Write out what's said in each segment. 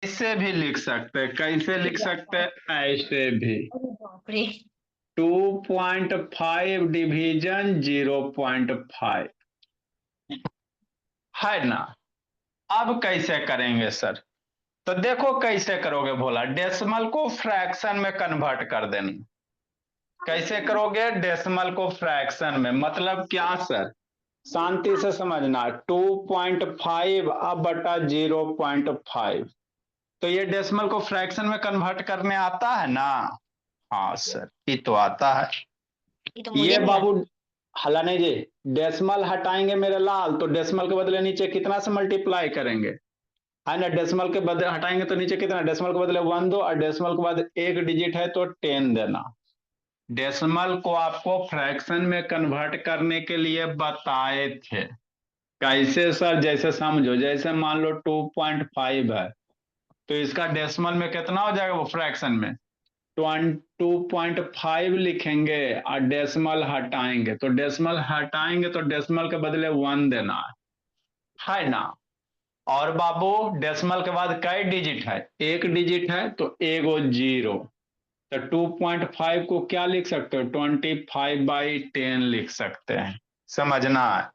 ऐसे भी लिख सकते हैं, कैसे लिख सकते हैं, ऐसे भी। अरे बाप रे। 2.5 डिवीजन 0.5 है ना। अब कैसे करेंगे सर? तो देखो कैसे करोगे भोला, डेसिमल को फ्रैक्शन में कन्वर्ट कर देना। कैसे करोगे डेसिमल को फ्रैक्शन में, मतलब क्या सर? शांति से समझना, 2.5 अब बटा 0.5, तो ये डेसिमल को फ्रैक्शन में कन्वर्ट करने आता है ना। हाँ सर, ये तो आता है। ये तो मुझे ये भी बाबू आता। हला नहीं जी, डेसिमल हटाएंगे मेरे लाल, तो डेसिमल के बदले नीचे कितना से मल्टीप्लाई करेंगे? है ना, डेसिमल के बदले हटाएंगे तो नीचे कितना, डेसिमल के बदले वन दो, और डेसिमल के बाद एक डिजिट है तो 10 देना। डेसिमल को आपको फ्रैक्शन में कन्वर्ट करने के लिए बताए थे। कैसे सर? जैसे समझो, जैसे मान लो 2.5 है, तो इसका डेसिमल में कितना हो जाएगा वो फ्रैक्शन में? 2.5 लिखेंगे और डेसिमल हटाएंगे, तो डेसिमल हटाएंगे तो डेसिमल के बदले वन देना है ना। और बाबू डेसिमल के बाद कई डिजिट है? एक डिजिट है तो एगो जीरो। तो 2.5 को क्या लिख सकते हो, 25/10 लिख सकते हैं। समझना है,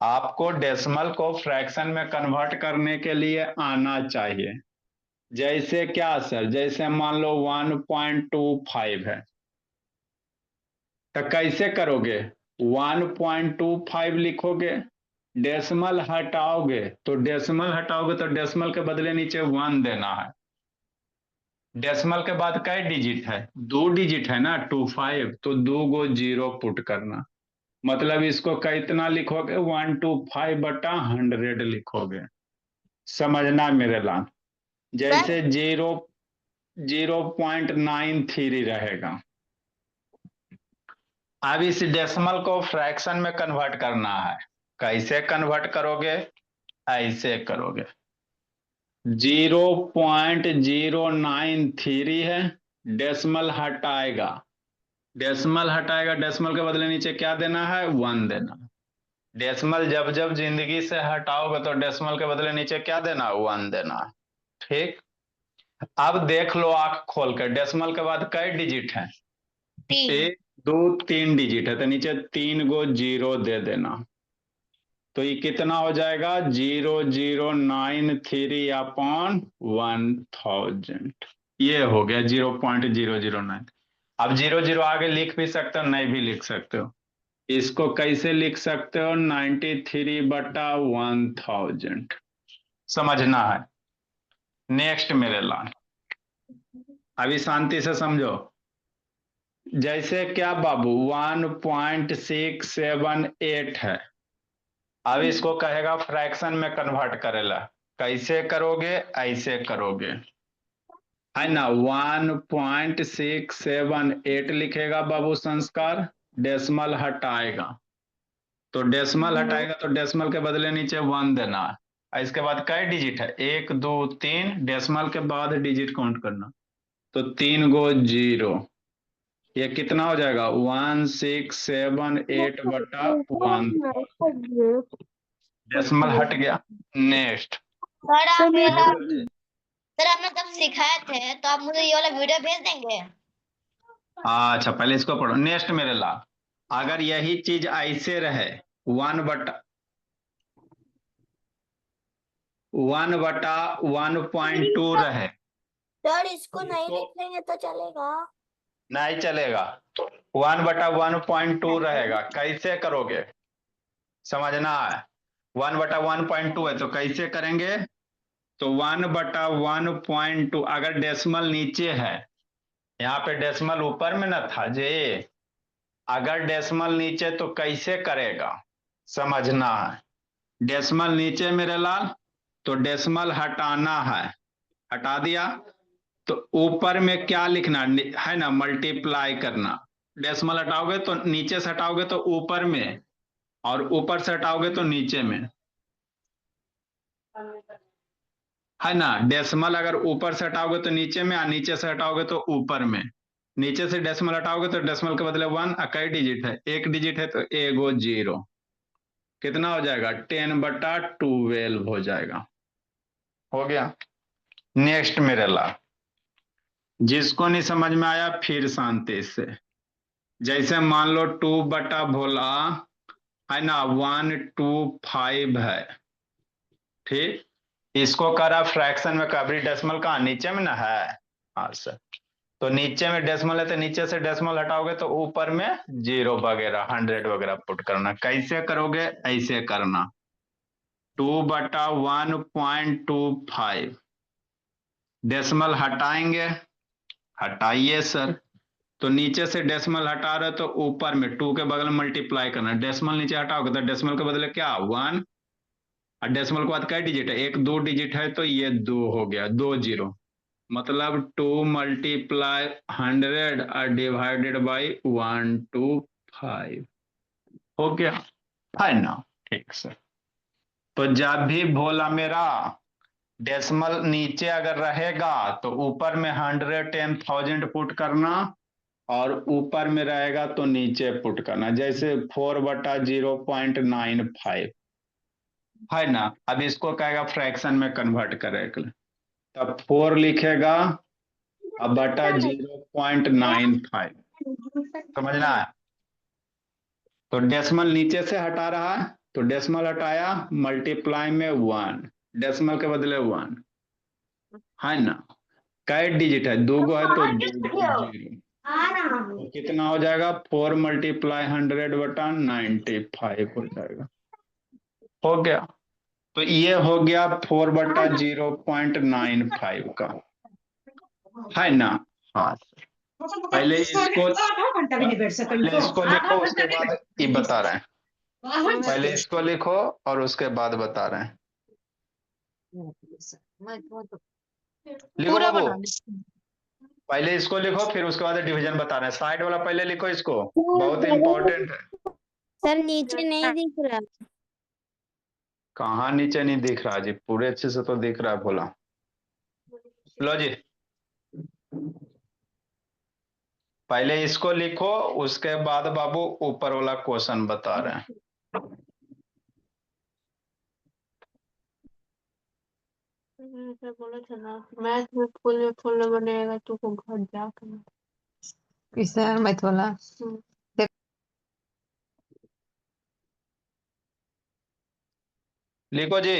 आपको डेसिमल को फ्रैक्शन में कन्वर्ट करने के लिए आना चाहिए। जैसे क्या सर, जैसे मान लो 1.25 है, तो कैसे करोगे? 1.25 लिखोगे, डेसिमल हटाओगे, तो डेसिमल हटाओगे तो डेसिमल के बदले नीचे वन देना है। डेसिमल के बाद कई डिजिट है? दो डिजिट है ना, 25, तो दो गो जीरो पुट करना। मतलब इसको कितना लिखोगे, 125/100 लिखोगे। समझना मेरे लाल। सर जैसे 0.93 रहेगा। अब इस डेसिमल को फ्रैक्शन में कन्वर्ट करना है। कैसे कन्वर्ट करोगे? ऐसे करोगे, 0.093 है, डेसिमल हटाएगा, डेसिमल हटाएगा, डेसिमल के बदले नीचे क्या देना है, वन देना। डेसिमल जब जब जिंदगी से हटाओगे तो डेसिमल के बदले नीचे क्या देना, वन देना। ठीक। अब देख लो आंख खोल कर, डेसिमल के बाद कई डिजिट है? तीन। एक दो तीन डिजिट है, तो नीचे तीन गो जीरो दे देना। तो ये कितना हो जाएगा, 0093/1000। ये हो गया 0.009। अब जीरो जीरो आगे लिख भी सकते हो, नहीं भी लिख सकते हो। इसको कैसे लिख सकते हो, 93/1000। समझना है। नेक्स्ट मेरे लाल, अभी शांति से समझो। जैसे क्या बाबू, 1.678 है, अब इसको कहेगा फ्रैक्शन में कन्वर्ट करेला। कैसे करोगे? ऐसे करोगे, है ना। 1.678 लिखेगा बाबू संस्कार, डेसिमल हटाएगा, तो डेसिमल हटाएगा तो डेसिमल के बदले नीचे वन देना है। और इसके बाद कई डिजिट है, एक दो तीन, डेसिमल के बाद डिजिट काउंट करना, तो तीन गो जीरो। ये कितना हो जाएगा, 1678/1। डेसिमल हट गया। नेक्स्ट। सर आप ये वाला, सर आपने तब सिखाए थे तो आप मुझे ये वाला वीडियो भेज देंगे? अच्छा पहले इसको पढ़ो, नेक्स्ट मेरे ला। अगर यही चीज ऐसे रहे, 1/1.2 रहे, सर इसको नहीं इसको लिखेंगे तो चलेगा? नहीं चलेगा। 1/1.2 रहेगा, कैसे करोगे? समझना है। 1/1.2 है तो कैसे करेंगे? तो 1/1.2, अगर डेसिमल नीचे है, यहाँ पे डेसिमल ऊपर में ना था जे, अगर डेसिमल नीचे तो कैसे करेगा? समझना है। डेसिमल नीचे मेरे लाल, तो डेसिमल हटाना है, हटा दिया, तो ऊपर में क्या लिखना है ना, मल्टीप्लाई करना। डेसिमल हटाओगे तो नीचे से हटाओगे तो ऊपर में, और ऊपर से हटाओगे तो नीचे में, है ना। डेसिमल अगर ऊपर से हटाओगे तो नीचे में, और नीचे से हटाओगे तो ऊपर में। नीचे से डेसिमल हटाओगे तो डेसिमल के बदले वन, कई डिजिट है, एक डिजिट है तो एगो जीरो। कितना हो जाएगा, 10/12 हो जाएगा। हो गया। नेक्स्ट मेरे ला, जिसको नहीं समझ में आया फिर शांति से, जैसे मान लो 2 बटा भोला है ना 125 है, ठीक। इसको करा फ्रैक्शन में, कभी डेसिमल कहाँ नीचे में ना है, हाँ सर। तो नीचे में डेसिमल है तो नीचे से डेसिमल हटाओगे तो ऊपर में जीरो वगैरह 100 वगैरह पुट करना। कैसे करोगे, ऐसे करना 2/1.25, डेसिमल हटाएंगे, हटाइए सर। तो नीचे से डेसिमल हटा रहे तो ऊपर में 2 के बगल में मल्टीप्लाई करना, डेसिमल नीचे हटाओगे तो डेसिमल के बदले क्या 1, और डेसिमल के बाद क्या डिजिट है, एक 2 डिजिट है तो ये 2 हो गया, 2 जीरो, मतलब 2 × 100 और डिवाइडेड बाई 125 हो गया, है ना। ठीक सर। तो जब भी भोला मेरा डेसिमल नीचे अगर रहेगा तो ऊपर में 110,000 पुट करना, और ऊपर में रहेगा तो नीचे पुट करना, जैसे 4/0.95 है ना। अब इसको कहेगा फ्रैक्शन में कन्वर्ट करेगा, तब 4 लिखेगा अब बटा 0.95, समझना है। तो डेसिमल नीचे से हटा रहा है तो डेसिमल हटाया, मल्टीप्लाई में 1, डेसिमल के बदले 1, है ना। कै डिजिट है, 2 गो है तो 2 जीरो, तो कितना हो जाएगा 4 × 100/95 हो जाएगा, हो गया। तो ये हो गया 4/0.95 का, है ना। हाँ, पहले इसको लिखो उसके बाद ये बता रहे हैं, पहले इसको लिखो और उसके बाद बता रहे हैं। लिखो पूरा बाबू, बना दे। पहले इसको लिखो फिर उसके बाद डिवीजन बता रहे हैं। साइड वाला पहले लिखो इसको, बहुत इंपॉर्टेंट है। सर नीचे नहीं दिख रहा। कहाँ नीचे नहीं दिख रहा जी, पूरे अच्छे से तो दिख रहा है भोला। लो जी, पहले इसको लिखो उसके बाद बाबू ऊपर वाला क्वेश्चन बता रहे हैं। बोला था ना मैथ में फुल नंबर नहीं आएगा तो घर जाकर किससे मैथ वाला। लिखो जी,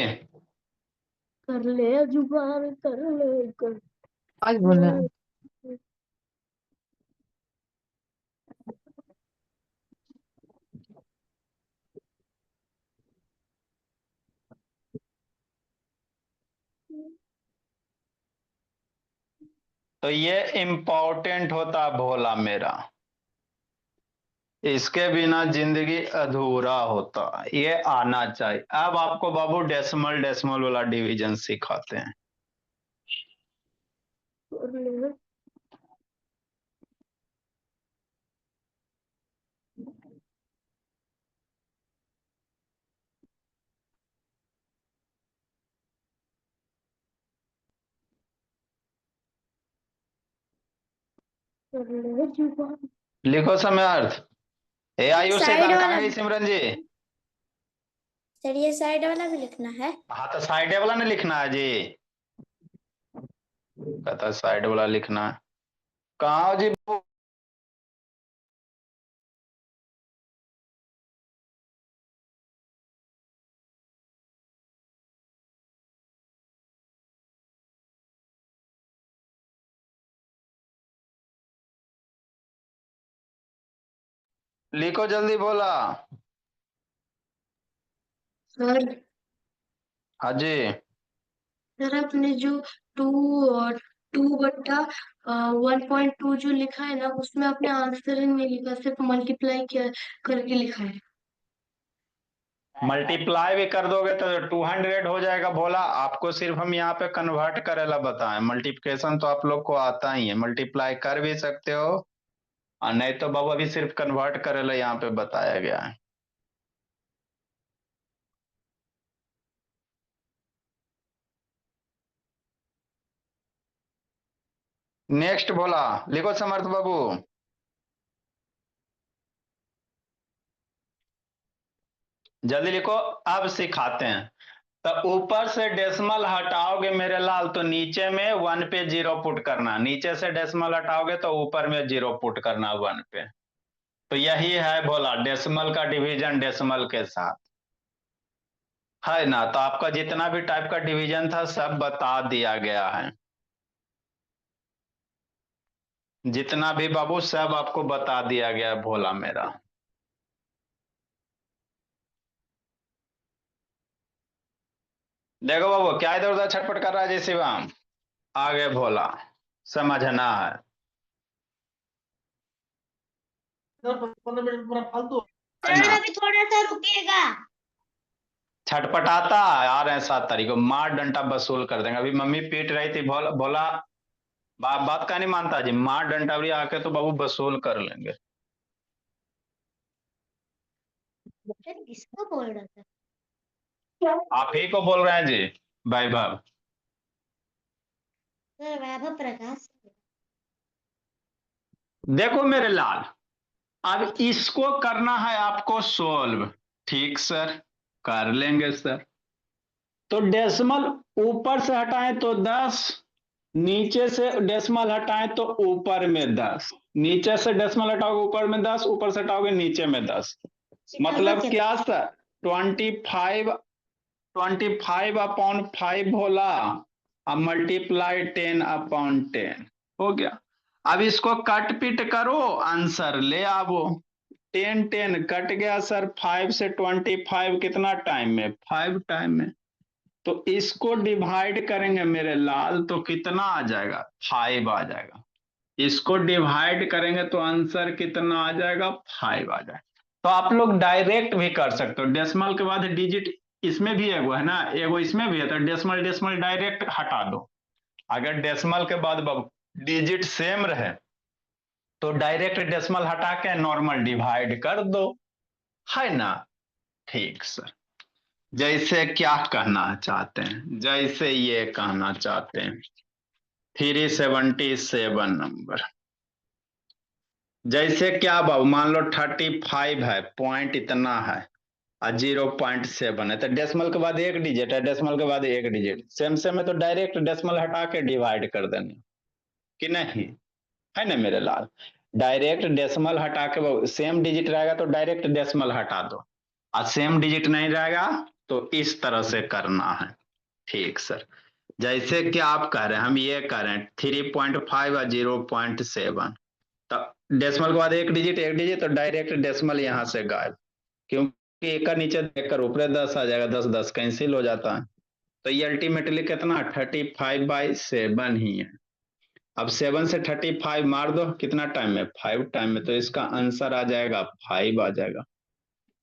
कर ले जुबान कर ले कर आज बोले तो ये इंपॉर्टेंट होता भोला मेरा, इसके बिना जिंदगी अधूरा होता, ये आना चाहिए। अब आपको बाबू डेसिमल डेसिमल वाला डिवीजन सिखाते हैं। कर ले। कर ले जुबान। लिखो समय अर्थ। ए आयुष साइड शैतान वाला कहाँ गई सिमरन जी। सर ये साइड वाला भी लिखना है। हाँ तो साइड वाला नहीं लिखना है जी, कहता साइड वाला लिखना है। कहाँ हो जी। लिखो जल्दी बोला। सर हाँ जी, सर आपने जो 2 और 2/1.2 जो लिखा है ना उसमें आपने आंसर ही नहीं लिखा, सिर्फ मल्टीप्लाई किया करके लिखा है। मल्टीप्लाई भी कर दोगे तो 200 हो जाएगा भोला। आपको सिर्फ हम यहाँ पे कन्वर्ट करेला बताएं, मल्टीप्लिकेशन तो आप लोग को आता ही है, मल्टीप्लाई कर भी सकते हो और नहीं तो बाबू अभी सिर्फ कन्वर्ट करेला यहाँ पे बताया गया है। नेक्स्ट बोला, लिखो समर्थ बाबू। जल्दी लिखो, अब सिखाते हैं। तो ऊपर से डेसिमल हटाओगे मेरे लाल तो नीचे में 1 पे 0 पुट करना, नीचे से डेसिमल हटाओगे तो ऊपर में 0 पुट करना 1 पे। तो यही है भोला, डेसिमल का डिवीजन डेसिमल के साथ, है ना। तो आपका जितना भी टाइप का डिवीजन था सब बता दिया गया है, जितना भी बाबू सब आपको बता दिया गया है भोला मेरा। देखो बाबू क्या इधर उधर छटपट कर रहा है जय शिवम, आगे भोला, समझना है। सर 15 मिनट पूरा फालतू। है सर ना, अभी थोड़ा सा रुकिएगा। छटपटाता आ रहे हैं 7 तारीख को, मार डंडा वसूल कर देंगे। अभी मम्मी पीट रही थी, भोला भोला बात का नहीं मानता जी, मार डंडा भी आके तो बाबू वसूल कर लेंगे। सर किसको बोल रहा था? आप ही को बोल रहे हैं जी, वैभव। सर वैभव प्रकाश। देखो मेरे लाल, अब इसको करना है आपको सोल्व, ठीक सर, कर लेंगे सर। तो डेसिमल ऊपर से हटाएं तो 10, नीचे से डेसिमल हटाएं तो ऊपर में 10, नीचे से डेसिमल हटाओगे ऊपर में 10, ऊपर से हटाओगे नीचे में 10, मतलब क्या सर 25 होला, अब मल्टीप्लाई 10/10 हो गया। अब इसको कट पिट करो, आंसर ले आवो। 10 कट गया सर, 5 से 25 कितना टाइम में, 5 टाइम में। तो इसको डिवाइड करेंगे मेरे लाल तो कितना आ जाएगा, 5 आ जाएगा। इसको डिवाइड करेंगे तो आंसर कितना आ जाएगा, 5 आ जाएगा। तो आप लोग डायरेक्ट भी कर सकते हो, डेसिमल के बाद डिजिट इसमें भी एगो है ना, एगो इसमें भी है, तो डेसिमल डेसिमल डायरेक्ट हटा दो। अगर डेसिमल के बाद डिजिट सेम रहे तो डायरेक्ट डेसिमल हटा के नॉर्मल डिवाइड कर दो, है ना। ठीक सर, जैसे क्या कहना चाहते हैं, जैसे ये कहना चाहते हैं 377 नंबर, जैसे क्या बाबू मान लो 35 है, पॉइंट इतना है और 0.7 है, तो डेसिमल के बाद एक डिजिट है, डेसिमल के बाद एक डिजिट सेम सेम है, तो डायरेक्ट डेसिमल हटा के डिवाइड कर देना कि नहीं, है ना मेरे लाल। डायरेक्ट डेसिमल हटा के, सेम डिजिट रहेगा तो डायरेक्ट डेसिमल हटा दो, और सेम डिजिट नहीं रहेगा तो इस तरह से करना है। ठीक सर, जैसे कि आप कह रहे हैं, हम ये कह रहे हैं 3.5 और 0.7, तो डेसिमल के बाद एक डिजिट तो डायरेक्ट डेसिमल यहाँ से गायब, क्योंकि एक का नीचे देखकर ऊपर 10 आ जाएगा, 10 10 कैंसिल हो जाता है। तो ये अल्टीमेटली कितना 35/7 ही है। अब 7 से 35 मार दो, कितना टाइम में, 5 टाइम में, तो इसका आंसर आ जाएगा 5 आ जाएगा।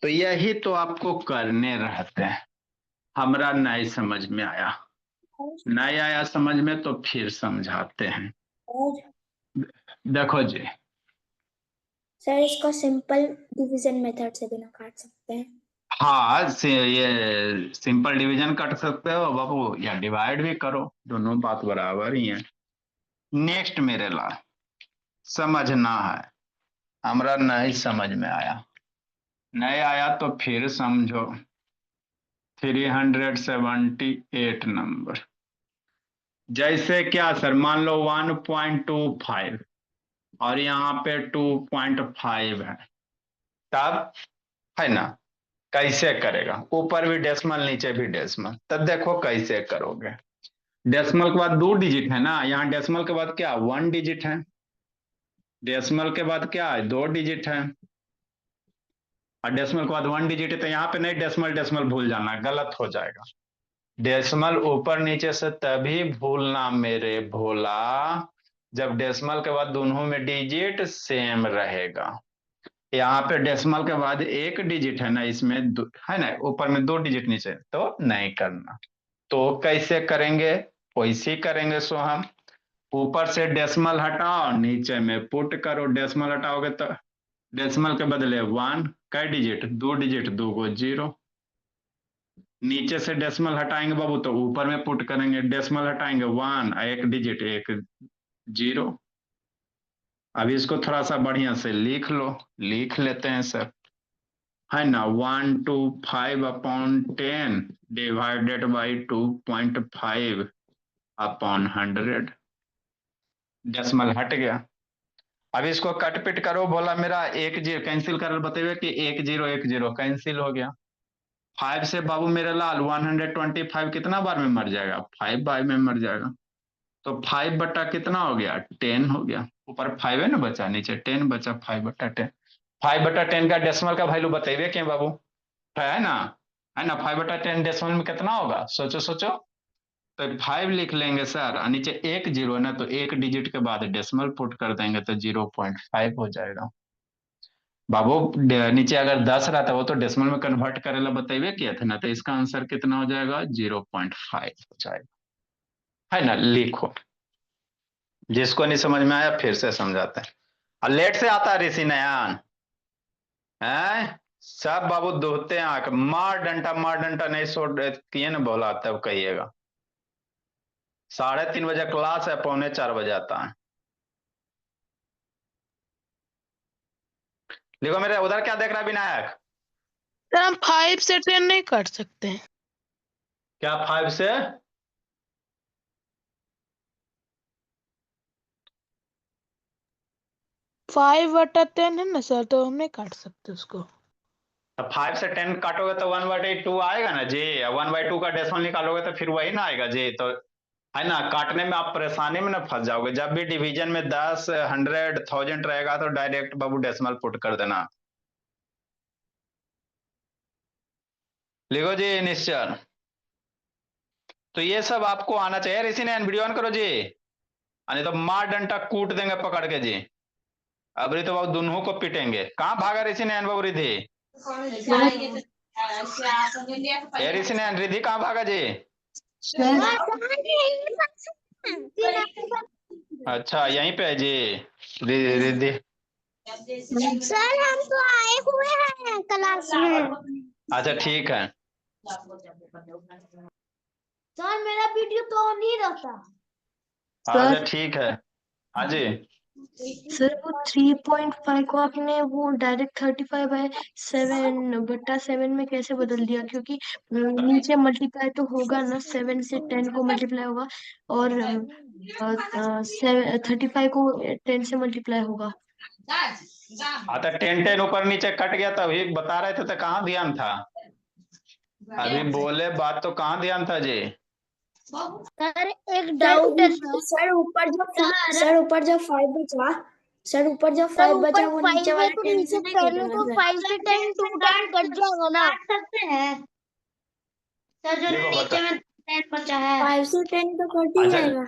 तो यही तो आपको करने रहते हैं। हमरा नहीं समझ में आया, नहीं आया समझ में तो फिर समझाते हैं। देखो जी, सर इसको सिंपल डिवीजन मेथड से भी ना काट सकते हैं। हाँ ये सिंपल डिवीजन कर सकते हो बाबू, या डिवाइड भी करो, दोनों बात बराबर ही है। नेक्स्ट मेरे ला समझना है, हमरा नहीं समझ में आया, नहीं आया तो फिर समझो। 378 नंबर, जैसे क्या सर मान लो 1.25 और यहाँ पे 2.5 है, तब है ना कैसे करेगा, ऊपर भी डेसिमल नीचे भी डेसिमल, तब देखो कैसे करोगे। डेसिमल के बाद 2 डिजिट है ना, यहाँ डेसिमल के बाद क्या 1 डिजिट है, डेसिमल के बाद क्या है 2 डिजिट है, और डेसिमल के बाद 1 डिजिट है, तो यहाँ पे नहीं डेसिमल डेसिमल भूल जाना, गलत हो जाएगा। डेसिमल ऊपर नीचे से तभी भूलना मेरे भोला जब डेसिमल के बाद दोनों में डिजिट सेम रहेगा। यहाँ पे डेसिमल के बाद एक डिजिट है ना, इसमें है ना, ऊपर में 2 डिजिट नीचे, तो नहीं करना। तो कैसे करेंगे, वैसे करेंगे। सो हम ऊपर से डेसिमल हटाओ, नीचे में पुट करो, डेसिमल हटाओगे तो डेसिमल के बदले 1, कै डिजिट 2 डिजिट, 2 को 0, नीचे से डेसिमल हटाएंगे बाबू तो ऊपर में पुट करेंगे, डेसिमल हटाएंगे 1, एक डिजिट 1 0। अभी इसको थोड़ा सा बढ़िया से लिख लो, लिख लेते हैं सर। है ना, 125/10 डिवाइडेड बाई 2.5 अपॉन 100, डेसिमल हट गया। अब इसको कट पिट करो, बोला मेरा 1 0 कैंसिल कर बताइए कि 1 0 कैंसिल हो गया। 5 से बाबू मेरे लाल 125 कितना बार में मर जाएगा, 5 बार में मर जाएगा। तो 5 बटा कितना हो गया, 10 हो गया। ऊपर 5 है ना बचा, नीचे 10 बचा, 5/10। 5/10 का डेसिमल का वैल्यू बताइए क्या बाबू, है ना, है ना। 5/10 डेसिमल में कितना होगा, सोचो सोचो। तो 5 लिख लेंगे सर, और नीचे 1 0 है ना, तो एक डिजिट के बाद डेसिमल पुट कर देंगे तो 0.5 हो जाएगा। बाबू नीचे अगर 10 रहता वो तो डेसिमल में कन्वर्ट करेला बताइए किया था ना, तो इसका आंसर कितना हो जाएगा, 0.5 हो जाएगा, है ना। लिखो, जिसको नहीं समझ में आया फिर से समझाते हैं। और लेट से आता है ऋषि नयन है, सब बाबू दोहते हैं आके, मार डंटा नहीं छोड़ किए ना बोला तब कहिएगा। 3:30 बजे क्लास है, 3:45 बजे आता है। देखो मेरे उधर क्या देख रहा है विनायक, सर हम 5 से 10 नहीं कर सकते। क्या 5 से 5/10 है ना सर, तो हम नहीं काट सकते उसको। 5 से 10 काटोगे तो 1/2 आएगा ना जी, 1/2 का डेसिमल निकालोगे तो फिर वही ना आएगा जी। तो है ना, काटने में आप परेशानी में ना फंस जाओगे। जब भी डिवीजन में 10, 100, 1000 रहेगा तो डायरेक्ट बाबू डेसिमल पुट कर देना। लिखो जी निश्चल, तो ये सब आपको आना चाहिए। ऋषि ने वीडियो ऑन करो जी, नहीं तो मार डंटा कूट देंगे पकड़ के जी। अबरी तो बाबू दोनों को पिटेंगे। कहाँ भागा ऋषि ने बाबू, रिधि ये ऋषि ने रिधि कहाँ भागा जी। अच्छा यहीं पे है जी रिधि। सर हम तो आए हुए हैं क्लास में। अच्छा ठीक है, सर मेरा वीडियो तो ऑन ही रहता। अच्छा ठीक है। हाँ जी, सर वो 3.5 को आपने वो डायरेक्ट 35/7 में कैसे बदल दिया, क्योंकि नीचे मल्टीप्लाई तो होगा ना, 7 से 10 को मल्टीप्लाई होगा और 35 को 10 से मल्टीप्लाई होगा। हाँ तो 10 ऊपर नीचे कट गया तभी बता रहे थे, तो कहाँ ध्यान था, अभी बोले बात तो कहाँ ध्यान था जी। सर एक डाउट है सर। सर ऊपर जो 5 बचा, सर ऊपर जो 5 बचा वो नीचे वाला 10 से नहीं कटेगा तो सर। 5 से 10 टू टाइम कट जाएगा ना, काट सकते हैं सर। जो देखो नीचे में 10 बचा है 5 से 10 तो कट ही अच्छा जाएगा।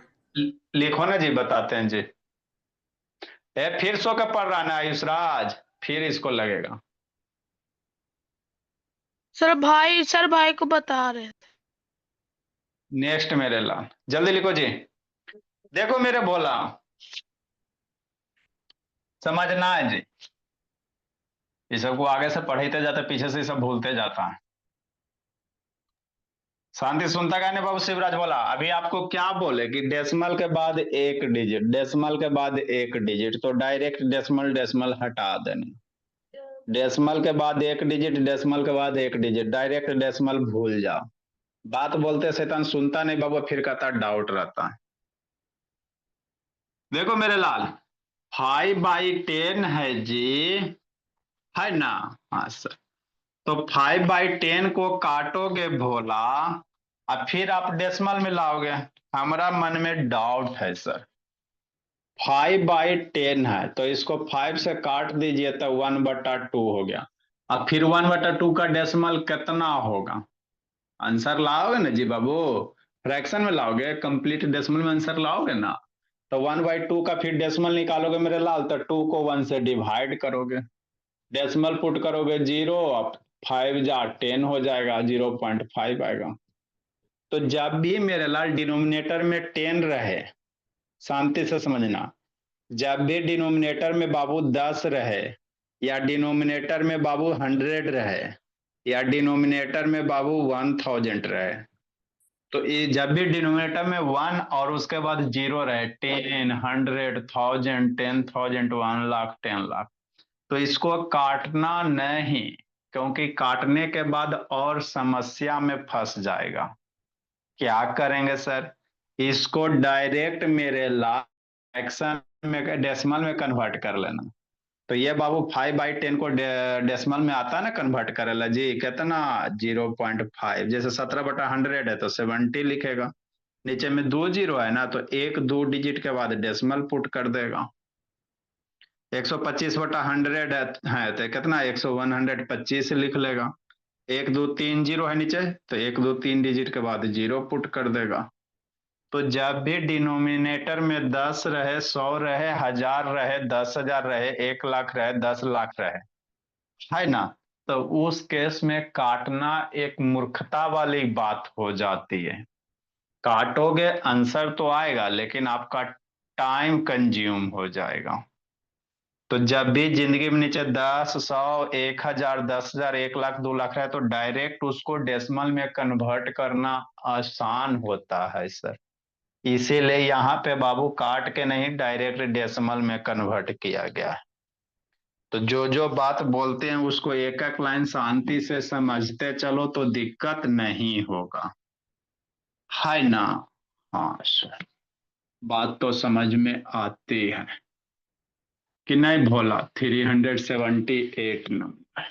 लिखो ना जी, बताते हैं जी। फिर सो का पढ़ रहा ना आयुष राज, फिर इसको लगेगा। सर भाई को बता रहे थे। नेक्स्ट मेरे लाल, जल्दी लिखो जी। देखो मेरे बोला समझना है जी, ये सबको आगे से पढ़ते जाते पीछे से सब भूलते जाता है। शांति सुनता का नहीं बाबू, शिवराज बोला अभी आपको क्या बोले कि डेसिमल के बाद एक डिजिट, डेसिमल के बाद एक डिजिट, तो डायरेक्ट डेसिमल डेसिमल हटा देना। डेसिमल के बाद एक डिजिट, डेसिमल के बाद एक डिजिट, डायरेक्ट डेसिमल भूल जाओ। बात बोलते शैतान सुनता नहीं बाबू, फिर कहता डाउट रहता है। देखो मेरे लाल 5/10 है जी, है ना, हाँ सर। तो 5/10 को काटोगे भोला और फिर आप डेसिमल में लाओगे। हमारा मन में डाउट है सर, 5/10 है तो इसको 5 से काट दीजिए तो 1/2 हो गया, और फिर 1/2 का डेसिमल कितना होगा। आंसर लाओगे ना जी बाबू, फ्रैक्शन में लाओगे, कंप्लीट डेसिमल में आंसर लाओगे ना। तो 1/2 का फिर डेसिमल निकालोगे मेरे लाल, तो 2 को 1 से डिवाइड करोगे, डेसिमल पुट करोगे 0, अब 5 जा 10 हो जाएगा, 0.5 आएगा। तो जब भी मेरे लाल डिनोमिनेटर में 10 रहे, शांति से समझना, जब भी डिनोमिनेटर में बाबू 10 रहे, या डिनोमिनेटर में बाबू 100 रहे, या डिनोमिनेटर में बाबू 1000 रहे, तो ये जब भी डिनोमिनेटर में 1 और उसके बाद 0 रहे, 10, 100, 1000, 10,000, 1 लाख, 10 लाख, तो इसको काटना नहीं, क्योंकि काटने के बाद और समस्या में फंस जाएगा। क्या करेंगे सर, इसको डायरेक्ट मेरे फ्रैक्शन में डेसिमल में कन्वर्ट कर लेना। तो ये बाबू 5/10 को डेसिमल में आता है ना कन्वर्ट करेला जी, कितना 0.5। जैसे 17/100 है तो 70 लिखेगा। नीचे में 2 जीरो है ना, तो 1 2 डिजिट के बाद डेसिमल पुट कर देगा। 125/100 है तो कितना 125 लिख लेगा। 1 2 3 जीरो है नीचे, तो 1 2 3 डिजिट के बाद जीरो पुट कर देगा। तो जब भी डिनोमिनेटर में 10 रहे, 100 रहे, 1000 रहे, 10,000 रहे, 1 लाख रहे, 10 लाख रहे, है ना, तो उस केस में काटना एक मूर्खता वाली बात हो जाती है। काटोगे आंसर तो आएगा, लेकिन आपका टाइम कंज्यूम हो जाएगा। तो जब भी जिंदगी में नीचे 10, 100, 1000, 10,000, 1 लाख, 2 लाख है, तो डायरेक्ट उसको डेसिमल में कन्वर्ट करना आसान होता है सर। इसीलिए यहाँ पे बाबू काट के नहीं, डायरेक्ट डेसिमल में कन्वर्ट किया गया है। तो जो जो बात बोलते हैं उसको एक एक लाइन शांति से समझते चलो तो दिक्कत नहीं होगा, है ना। हाँ सर, बात तो समझ में आती है कि नहीं भोला। 378 नंबर।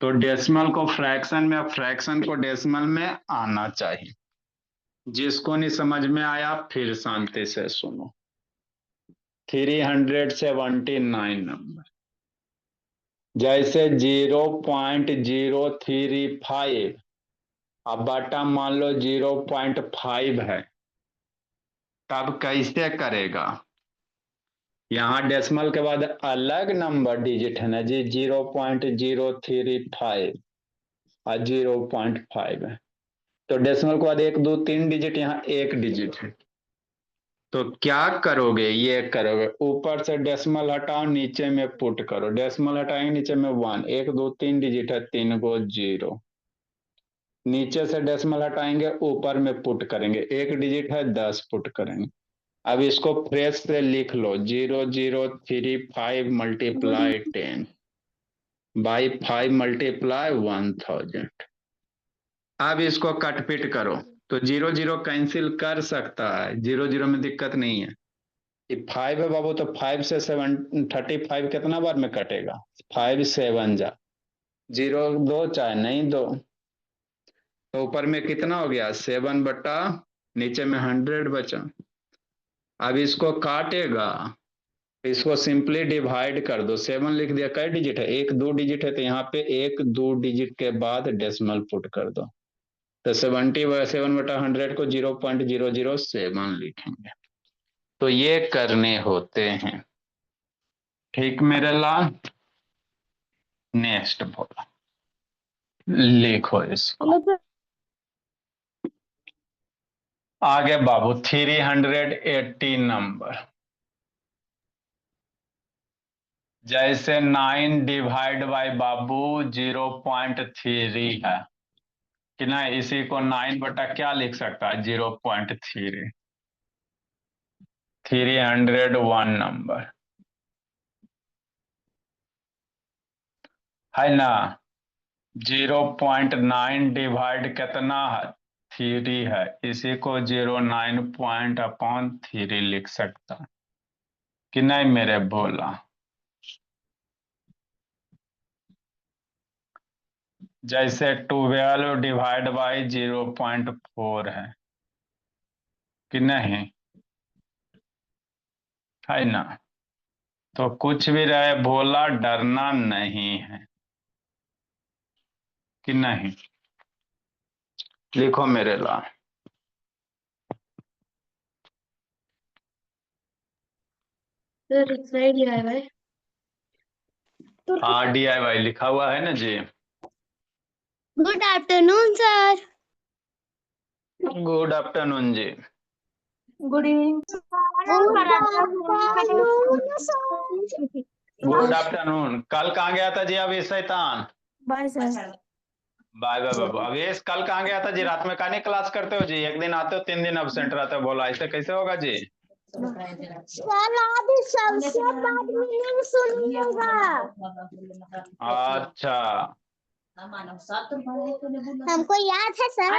तो डेसिमल को फ्रैक्शन में, फ्रैक्शन को डेसिमल में आना चाहिए। जिसको नहीं समझ में आया फिर शांति से सुनो। 379 नंबर। जैसे 0.035 अब बटा मान लो 0.5 है, तब कैसे करेगा। यहाँ डेसिमल के बाद अलग नंबर डिजिट है ना जी, 0.035 और 0.5 है। तो डेसिमल के बाद 1 2 3 डिजिट, यहाँ 1 डिजिट है। तो क्या करोगे, ये करोगे ऊपर से डेसिमल हटाओ, नीचे में पुट करो। डेसिमल हटाएंगे नीचे में 1, 1 2 3 डिजिट है, 3 गो 0। नीचे से डेसिमल हटाएंगे, ऊपर में पुट करेंगे, 1 डिजिट है, 10 पुट करेंगे। अब इसको फ्रेश से लिख लो, 0035 मल्टीप्लाई 10 बाई 5 मल्टीप्लाई 1000। अब इसको कटपिट करो, तो 0 0 कैंसिल कर सकता है, 0 0 में दिक्कत नहीं है। 5 है बाबू, तो 5 से 35 कितना बार में कटेगा, 5 7 जा, 0 दो चाहे नहीं दो, तो ऊपर में कितना हो गया 7 बटा, नीचे में 100 बचा। अब इसको काटेगा, इसको सिंपली डिवाइड कर दो, 7 लिख दिया, कई डिजिट है, 1 2 डिजिट है, तो यहाँ पे 1 2 डिजिट के बाद डेसिमल पुट कर दो, तो 77/100 को 0.007 लिखेंगे। तो ये करने होते हैं, ठीक मेरे लाल। नेक्स्ट बोला, लिखो इसको आगे बाबू। 380 नंबर। जैसे 9 डिवाइड बाई बाबू 0.3 है कि ना, इसी को 9 बटा क्या लिख सकता है 0.3। 301 नंबर है ना। 0.9 डिवाइड कितना है 3 है, इसी को 09 लिख सकता कि नहीं मेरे भोला। जैसे 12 डिवाइड बाई 0.4 है कि नहीं, है ना। तो कुछ भी रहे भोला, डरना नहीं है कि नहीं। लिखो मेरे लाल। सर इतना ही दिया है भाई। RDIY लिखा हुआ है ना जी। Good afternoon sir. Good afternoon जी। Good evening good afternoon. कल कहाँ गया था जी अवेश शैतान? Bye sir. बाय बाय बाबू। अवेश कल कहाँ गया था जी? रात में का नहीं क्लास करते हो जी? एक दिन आते हो 3 दिन अब्सेंट रहते हो, बोला ऐसे कैसे होगा जी? सर अभी सबसे बाद मीनिंग सुनिएगा। अच्छा, हमको याद है सर।